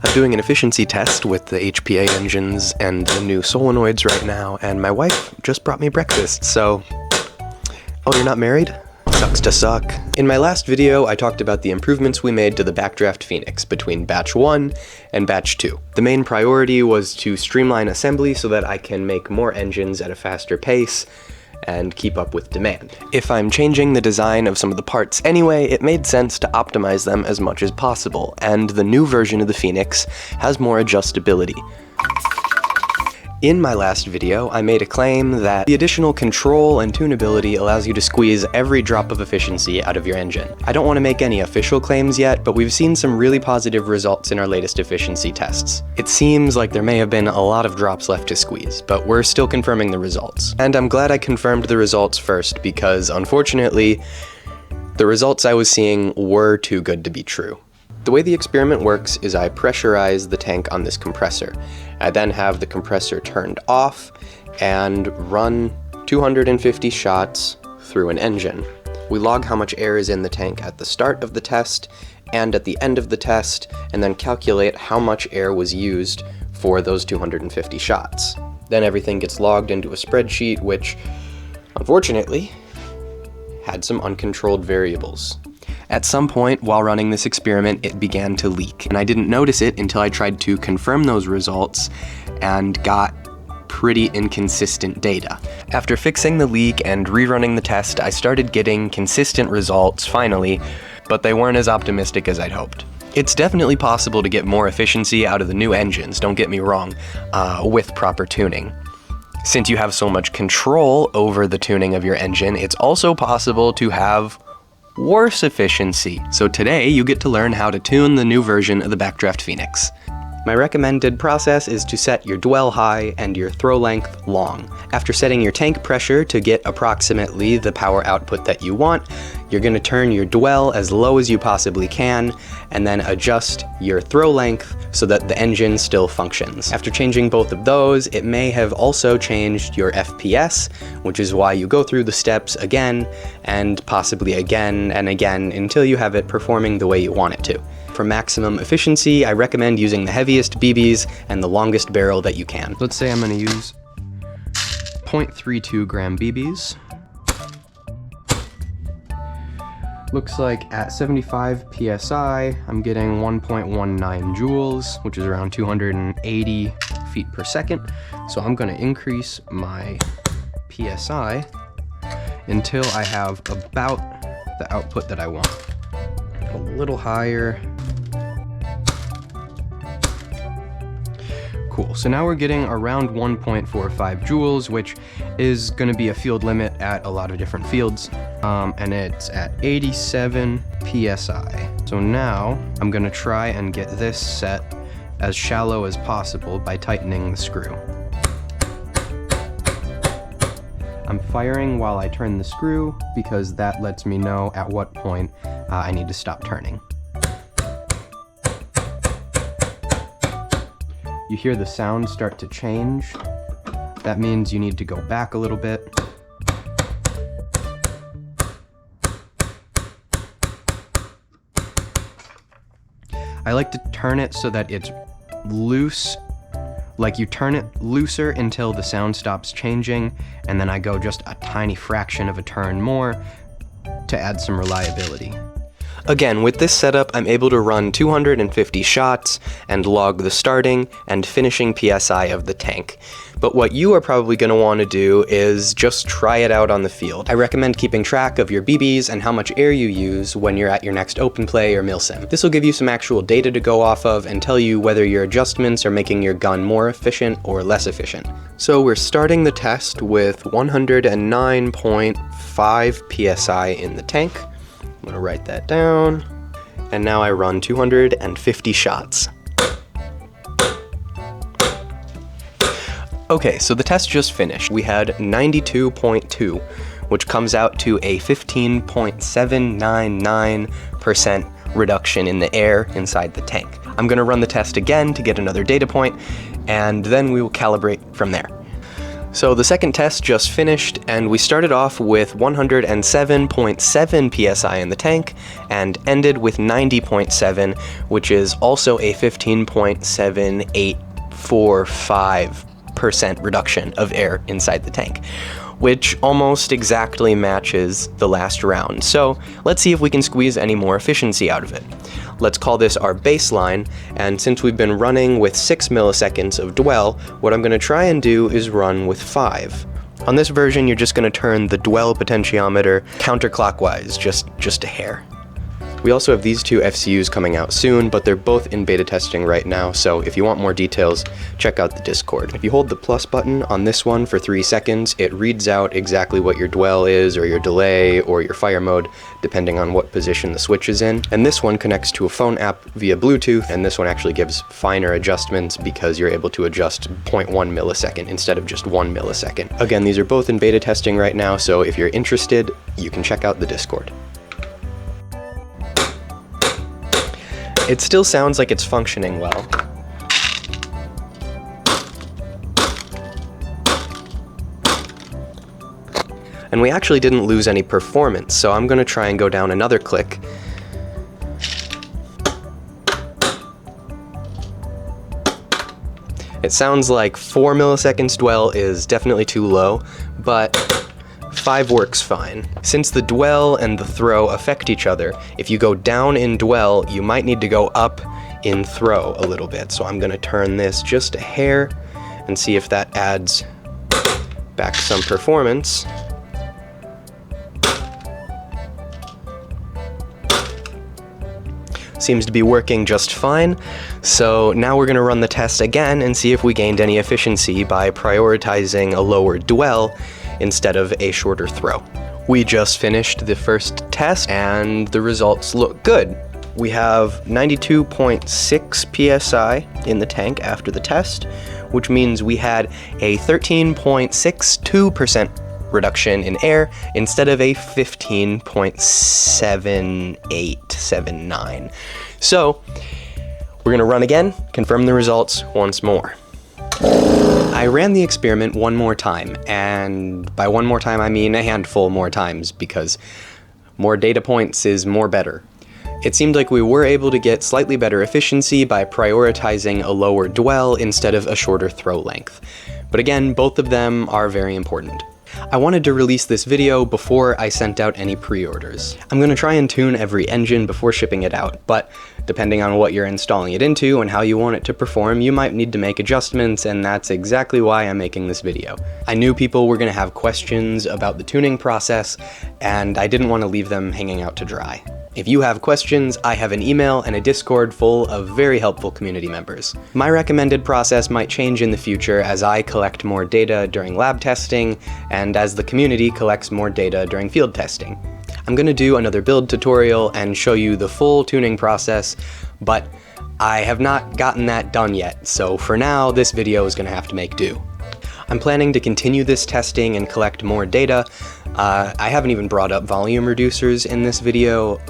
I'm doing an efficiency test with the HPA engines and the new solenoids right now, and my wife just brought me breakfast, so... Oh, you're not married? Sucks to suck. In my last video, I talked about the improvements we made to the Backdraft Phoenix between batch 1 and batch 2. The main priority was to streamline assembly so that I can make more engines at a faster pace and keep up with demand. If I'm changing the design of some of the parts anyway, it made sense to optimize them as much as possible, and the new version of the Phoenix has more adjustability. In my last video, I made a claim that the additional control and tunability allows you to squeeze every drop of efficiency out of your engine. I don't want to make any official claims yet, but we've seen some really positive results in our latest efficiency tests. It seems like there may have been a lot of drops left to squeeze, but we're still confirming the results. And I'm glad I confirmed the results first, because unfortunately, the results I was seeing were too good to be true. The way the experiment works is I pressurize the tank on this compressor. I then have the compressor turned off and run 250 shots through an engine. We log how much air is in the tank at the start of the test and at the end of the test, and then calculate how much air was used for those 250 shots. Then everything gets logged into a spreadsheet, which, unfortunately, had some uncontrolled variables. At some point while running this experiment, it began to leak, and I didn't notice it until I tried to confirm those results and got pretty inconsistent data. After fixing the leak and rerunning the test, I started getting consistent results finally, but they weren't as optimistic as I'd hoped. It's definitely possible to get more efficiency out of the new engines, don't get me wrong, with proper tuning. Since you have so much control over the tuning of your engine, it's also possible to have worse efficiency. So today you get to learn how to tune the new version of the Backdraft Phoenix. My recommended process is to set your dwell high and your throw length long. After setting your tank pressure to get approximately the power output that you want, you're going to turn your dwell as low as you possibly can, and then adjust your throw length so that the engine still functions. After changing both of those, it may have also changed your FPS, which is why you go through the steps again, and possibly again and again until you have it performing the way you want it to. For maximum efficiency, I recommend using the heaviest BBs and the longest barrel that you can. Let's say I'm going to use 0.32 gram BBs. Looks like at 75 PSI, I'm getting 1.19 joules, which is around 280 feet per second. So I'm going to increase my PSI until I have about the output that I want. A little higher. Cool, so now we're getting around 1.45 joules, which is going to be a field limit at a lot of different fields, and it's at 87 PSI. So now I'm going to try and get this set as shallow as possible by tightening the screw. I'm firing while I turn the screw because that lets me know at what point I need to stop turning. You hear the sound start to change. That means you need to go back a little bit. I like to turn it so that it's loose. Like you turn it looser until the sound stops changing, and then I go just a tiny fraction of a turn more to add some reliability. Again, with this setup, I'm able to run 250 shots and log the starting and finishing PSI of the tank. But what you are probably going to want to do is just try it out on the field. I recommend keeping track of your BBs and how much air you use when you're at your next open play or milsim. This will give you some actual data to go off of and tell you whether your adjustments are making your gun more efficient or less efficient. So we're starting the test with 109.5 PSI in the tank. I'm gonna write that down, and now I run 250 shots. Okay, so the test just finished. We had 92.2, which comes out to a 15.799% reduction in the air inside the tank. I'm gonna run the test again to get another data point, and then we will calibrate from there. So the second test just finished, and we started off with 107.7 psi in the tank, and ended with 90.7, which is also a 15.7845% reduction of air inside the tank, which almost exactly matches the last round. So let's see if we can squeeze any more efficiency out of it. Let's call this our baseline, and since we've been running with 6 milliseconds of dwell, what I'm going to try and do is run with 5. On this version, you're just going to turn the dwell potentiometer counterclockwise, just a hair. We also have these two FCUs coming out soon, but they're both in beta testing right now, so if you want more details, check out the Discord. If you hold the plus button on this one for 3 seconds, it reads out exactly what your dwell is, or your delay, or your fire mode, depending on what position the switch is in. And this one connects to a phone app via Bluetooth, and this one actually gives finer adjustments because you're able to adjust 0.1 millisecond instead of just 1 millisecond. Again, these are both in beta testing right now, so if you're interested, you can check out the Discord. It still sounds like it's functioning well. And we actually didn't lose any performance, so I'm going to try and go down another click. It sounds like 4 milliseconds dwell is definitely too low, but 5 works fine. Since the dwell and the throw affect each other, if you go down in dwell, you might need to go up in throw a little bit. So I'm going to turn this just a hair and see if that adds back some performance. Seems to be working just fine. So now we're going to run the test again and see if we gained any efficiency by prioritizing a lower dwell instead of a shorter throw. We just finished the first test and the results look good. We have 92.6 psi in the tank after the test, which means we had a 13.62% reduction in air instead of a 15.7879. So we're gonna run again, confirm the results once more. I ran the experiment one more time, and by one more time I mean a handful more times, because more data points is more better. It seemed like we were able to get slightly better efficiency by prioritizing a lower dwell instead of a shorter throw length. But again, both of them are very important. I wanted to release this video before I sent out any pre-orders. I'm going to try and tune every engine before shipping it out, but depending on what you're installing it into and how you want it to perform, you might need to make adjustments, and that's exactly why I'm making this video. I knew people were going to have questions about the tuning process, and I didn't want to leave them hanging out to dry. If you have questions, I have an email and a Discord full of very helpful community members. My recommended process might change in the future as I collect more data during lab testing and as the community collects more data during field testing. I'm going to do another build tutorial and show you the full tuning process, but I have not gotten that done yet, so for now this video is going to have to make do. I'm planning to continue this testing and collect more data. I haven't even brought up volume reducers in this video.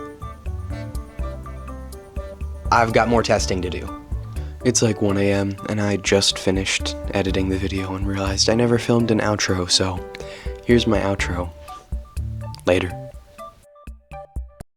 I've got more testing to do. It's like 1 AM and I just finished editing the video and realized I never filmed an outro, so here's my outro. Later.